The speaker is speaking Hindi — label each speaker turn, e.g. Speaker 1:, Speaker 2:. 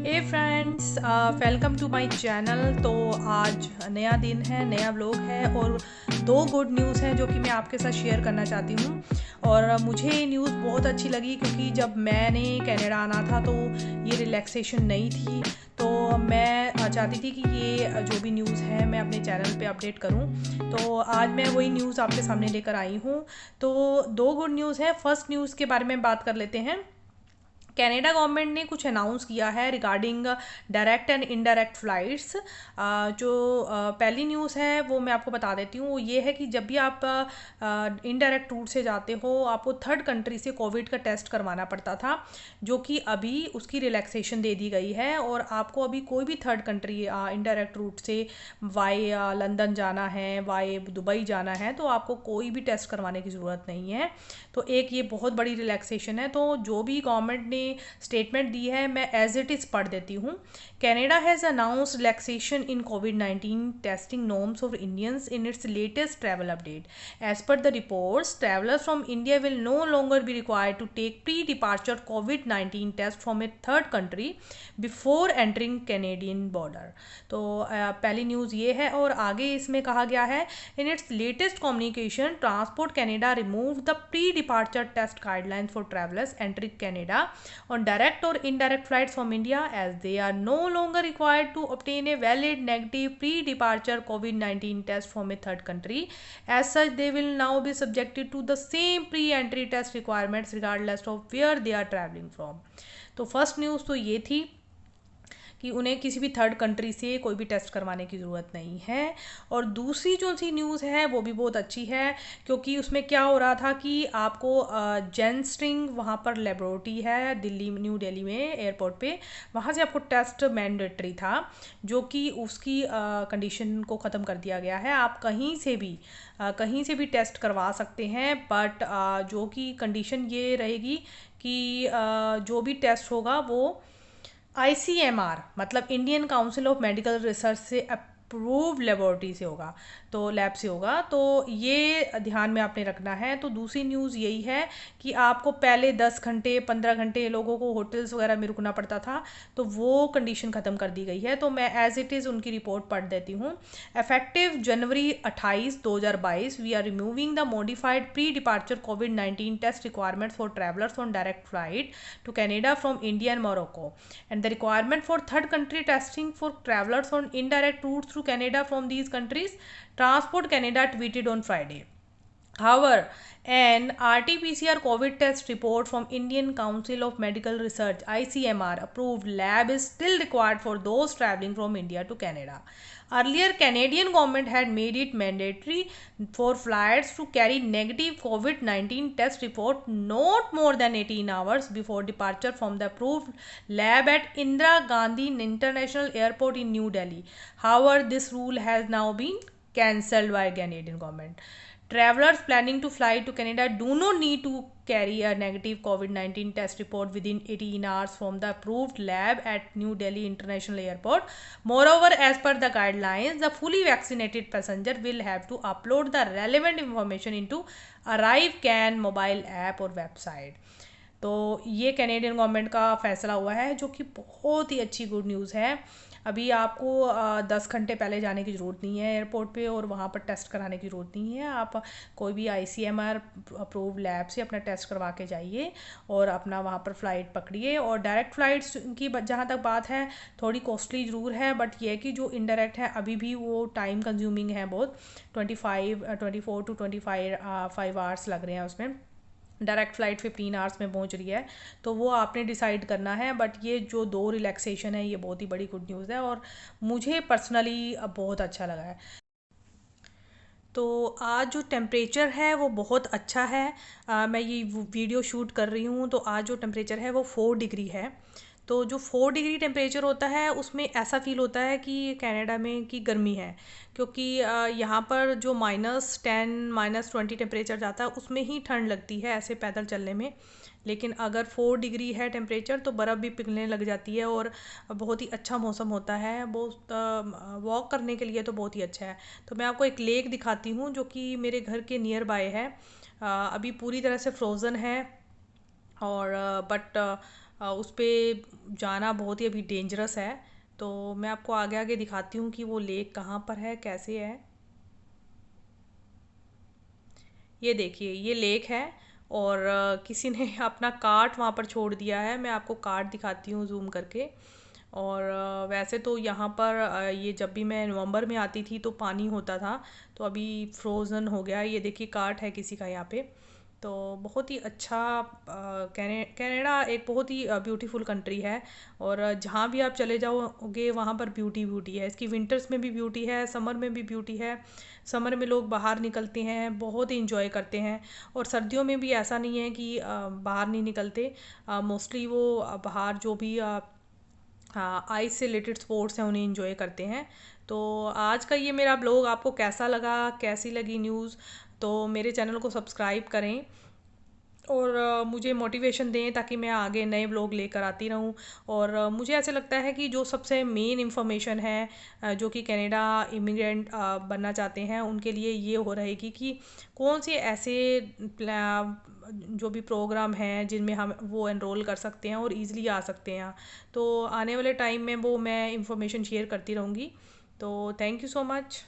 Speaker 1: Hey friends, welcome to my channel. तो आज नया दिन है, नया व्लॉग है और दो गुड न्यूज़ हैं जो कि मैं आपके साथ शेयर करना चाहती हूँ। और मुझे ये न्यूज़ बहुत अच्छी लगी क्योंकि जब मैंने कनाडा आना था तो ये रिलैक्सेशन नहीं थी। तो मैं चाहती थी कि ये जो भी न्यूज़ है मैं अपने चैनल पे अपडेट करूँ। तो आज मैं वही न्यूज़ आपके सामने लेकर आई हूँ। तो दो गुड न्यूज़ है। फर्स्ट न्यूज़ के बारे में बात कर लेते हैं। कनाडा गवर्नमेंट ने कुछ अनाउंस किया है regarding direct and indirect flights. जो पहली न्यूज़ है वो मैं आपको बता देती हूँ। वो ये है कि जब भी आप इनडायरेक्ट रूट से जाते हो आपको थर्ड कंट्री से कोविड का टेस्ट करवाना पड़ता था, जो कि अभी उसकी रिलैक्सेशन दे दी गई है और आपको अभी कोई भी थर्ड कंट्री इनडायरेक्ट रूट से वाई लंदन जाना है, वाई दुबई जाना है, तो आपको कोई भी टेस्ट करवाने की ज़रूरत नहीं है। तो एक ये बहुत बड़ी रिलैक्सेशन है। तो जो भी गवर्नमेंट ने स्टेटमेंट दी है मैं एज इट इज़ पढ़ देती हूँ। Canada has announced relaxation in कोविड-19 testing norms of Indians in its latest travel update. As per the reports, travellers from India will no longer be required to take pre departure कोविड-19 test from a third country before entering Canadian border. तो पहली न्यूज़ ये है और आगे इसमें कहा गया है, in its latest communication transport Canada remove the pre departure test guidelines for travellers entering Canada on direct or indirect flights from India, as they are no longer required to obtain a valid negative pre-departure COVID-19 test from a third country. As such, they will now be subjected to the same pre-entry test requirements regardless of where they are traveling from. तो फर्स्ट न्यूज़ तो ये थी कि उन्हें किसी भी थर्ड कंट्री से कोई भी टेस्ट करवाने की ज़रूरत नहीं है। और दूसरी जो सी न्यूज़ है वो भी बहुत अच्छी है, क्योंकि उसमें क्या हो रहा था कि आपको जेन स्ट्रिंग वहाँ पर लेबोरेटरी है दिल्ली, न्यू दिल्ली में एयरपोर्ट पे, वहाँ से आपको टेस्ट मैंडेटरी था, जो कि उसकी कंडीशन को ख़त्म कर दिया गया है। आप कहीं से भी टेस्ट करवा सकते हैं, बट जो कि कंडीशन ये रहेगी कि जो भी टेस्ट होगा वो ICMR मतलब Indian council of medical research से अप्रूव लेबोरेटरी से होगा, तो लैब से होगा। तो ये ध्यान में आपने रखना है। तो दूसरी न्यूज़ यही है कि आपको पहले 10 घंटे 15 घंटे लोगों को होटल्स वगैरह में रुकना पड़ता था, तो वो कंडीशन ख़त्म कर दी गई है। तो मैं एज इट इज़ उनकी रिपोर्ट पढ़ देती हूँ। Effective January 28 2022 we are removing the modified pre departure कोविड-19 test requirement for travellers on direct flight to Canada from India and Morocco, and the requirement for third country testing for travelers on indirect routes through Canada from these countries, Transport Canada tweeted on Friday. However, an RT-PCR COVID test report from Indian Council of Medical Research (ICMR) approved lab is still required for those traveling from India to Canada. Earlier, Canadian government had made it mandatory for flights to carry negative COVID-19 test report not more than 18 hours before departure from the approved lab at Indira Gandhi International Airport in New Delhi. However, this rule has now been cancelled by Canadian government. Travelers planning to fly to Canada do not need to carry a negative COVID-19 test report within 18 hours from the approved lab at New Delhi International Airport. Moreover, as per the guidelines, the fully vaccinated passenger will have to upload the relevant information into ArriveCan mobile app or website. तो ये कैनेडियन गवर्नमेंट का फ़ैसला हुआ है, जो कि बहुत ही अच्छी गुड न्यूज़ है। अभी आपको 10 घंटे पहले जाने की ज़रूरत नहीं है एयरपोर्ट पे और वहाँ पर टेस्ट कराने की ज़रूरत नहीं है। आप कोई भी ICMR अप्रूव लैब से अपना टेस्ट करवा के जाइए और अपना वहाँ पर फ़्लाइट पकड़िए। और डायरेक्ट फ़्लाइट्स की जहाँ तक बात है, थोड़ी कॉस्टली ज़रूर है, बट ये है कि जो इनडायरेक्ट है अभी भी वो टाइम कंज्यूमिंग है बहुत। 24 to 25 आवर्स लग रहे हैं उसमें। डायरेक्ट फ़्लाइट 15 आवर्स में पहुंच रही है, तो वो आपने डिसाइड करना है। बट ये जो दो रिलैक्सेशन है ये बहुत ही बड़ी गुड न्यूज़ है और मुझे पर्सनली बहुत अच्छा लगा है। तो आज जो टेम्परेचर है वो बहुत अच्छा है। मैं ये वीडियो शूट कर रही हूँ तो आज जो टेम्परेचर है वो 4 डिग्री है। तो जो 4 डिग्री टेम्परेचर होता है उसमें ऐसा फील होता है कि कनाडा में कि गर्मी है, क्योंकि यहाँ पर जो -10 -20 टेम्परेचर जाता है उसमें ही ठंड लगती है ऐसे पैदल चलने में। लेकिन अगर 4 डिग्री है टेम्परेचर तो बर्फ़ भी पिघलने लग जाती है और बहुत ही अच्छा मौसम होता है। बहुत वॉक करने के लिए तो बहुत ही अच्छा है। तो मैं आपको एक लेक दिखाती हूँ जो कि मेरे घर के नियर बाय है। अभी पूरी तरह से फ्रोज़न है और बट उस पे जाना बहुत ही अभी डेंजरस है। तो मैं आपको आगे आगे दिखाती हूँ कि वो लेक कहाँ पर है, कैसे है। ये देखिए ये लेक है, और किसी ने अपना कार्ट वहाँ पर छोड़ दिया है। मैं आपको कार्ट दिखाती हूँ जूम करके। और वैसे तो यहाँ पर ये जब भी मैं नवंबर में आती थी तो पानी होता था, तो अभी फ्रोज़न हो गया। ये देखिए कार्ट है किसी का यहाँ पे। तो बहुत ही अच्छा, कनाडा एक बहुत ही ब्यूटीफुल कंट्री है। और जहाँ भी आप चले जाओगे वहाँ पर ब्यूटी ब्यूटी है। इसकी विंटर्स में भी ब्यूटी है, समर में भी ब्यूटी है। समर में लोग बाहर निकलते हैं, बहुत ही इंजॉय करते हैं। और सर्दियों में भी ऐसा नहीं है कि बाहर नहीं निकलते। मोस्टली वो बाहर जो भी हाँ आइस से रिलेटेड स्पोर्ट्स हैं उन्हें इंजॉय करते हैं। तो आज का ये मेरा ब्लॉग आपको कैसा लगा, कैसी लगी न्यूज़, तो मेरे चैनल को सब्सक्राइब करें और मुझे मोटिवेशन दें ताकि मैं आगे नए ब्लॉग लेकर आती रहूं। और मुझे ऐसे लगता है कि जो सबसे मेन इंफॉर्मेशन है, जो कि कनाडा इमिग्रेंट बनना चाहते हैं उनके लिए ये हो रहेगी कि कौन से ऐसे जो भी प्रोग्राम हैं जिनमें हम वो एनरोल कर सकते हैं और इजीली आ सकते हैं। तो आने वाले टाइम में वो मैं इंफॉर्मेशन शेयर करती रहूँगी। तो थैंक यू सो मच।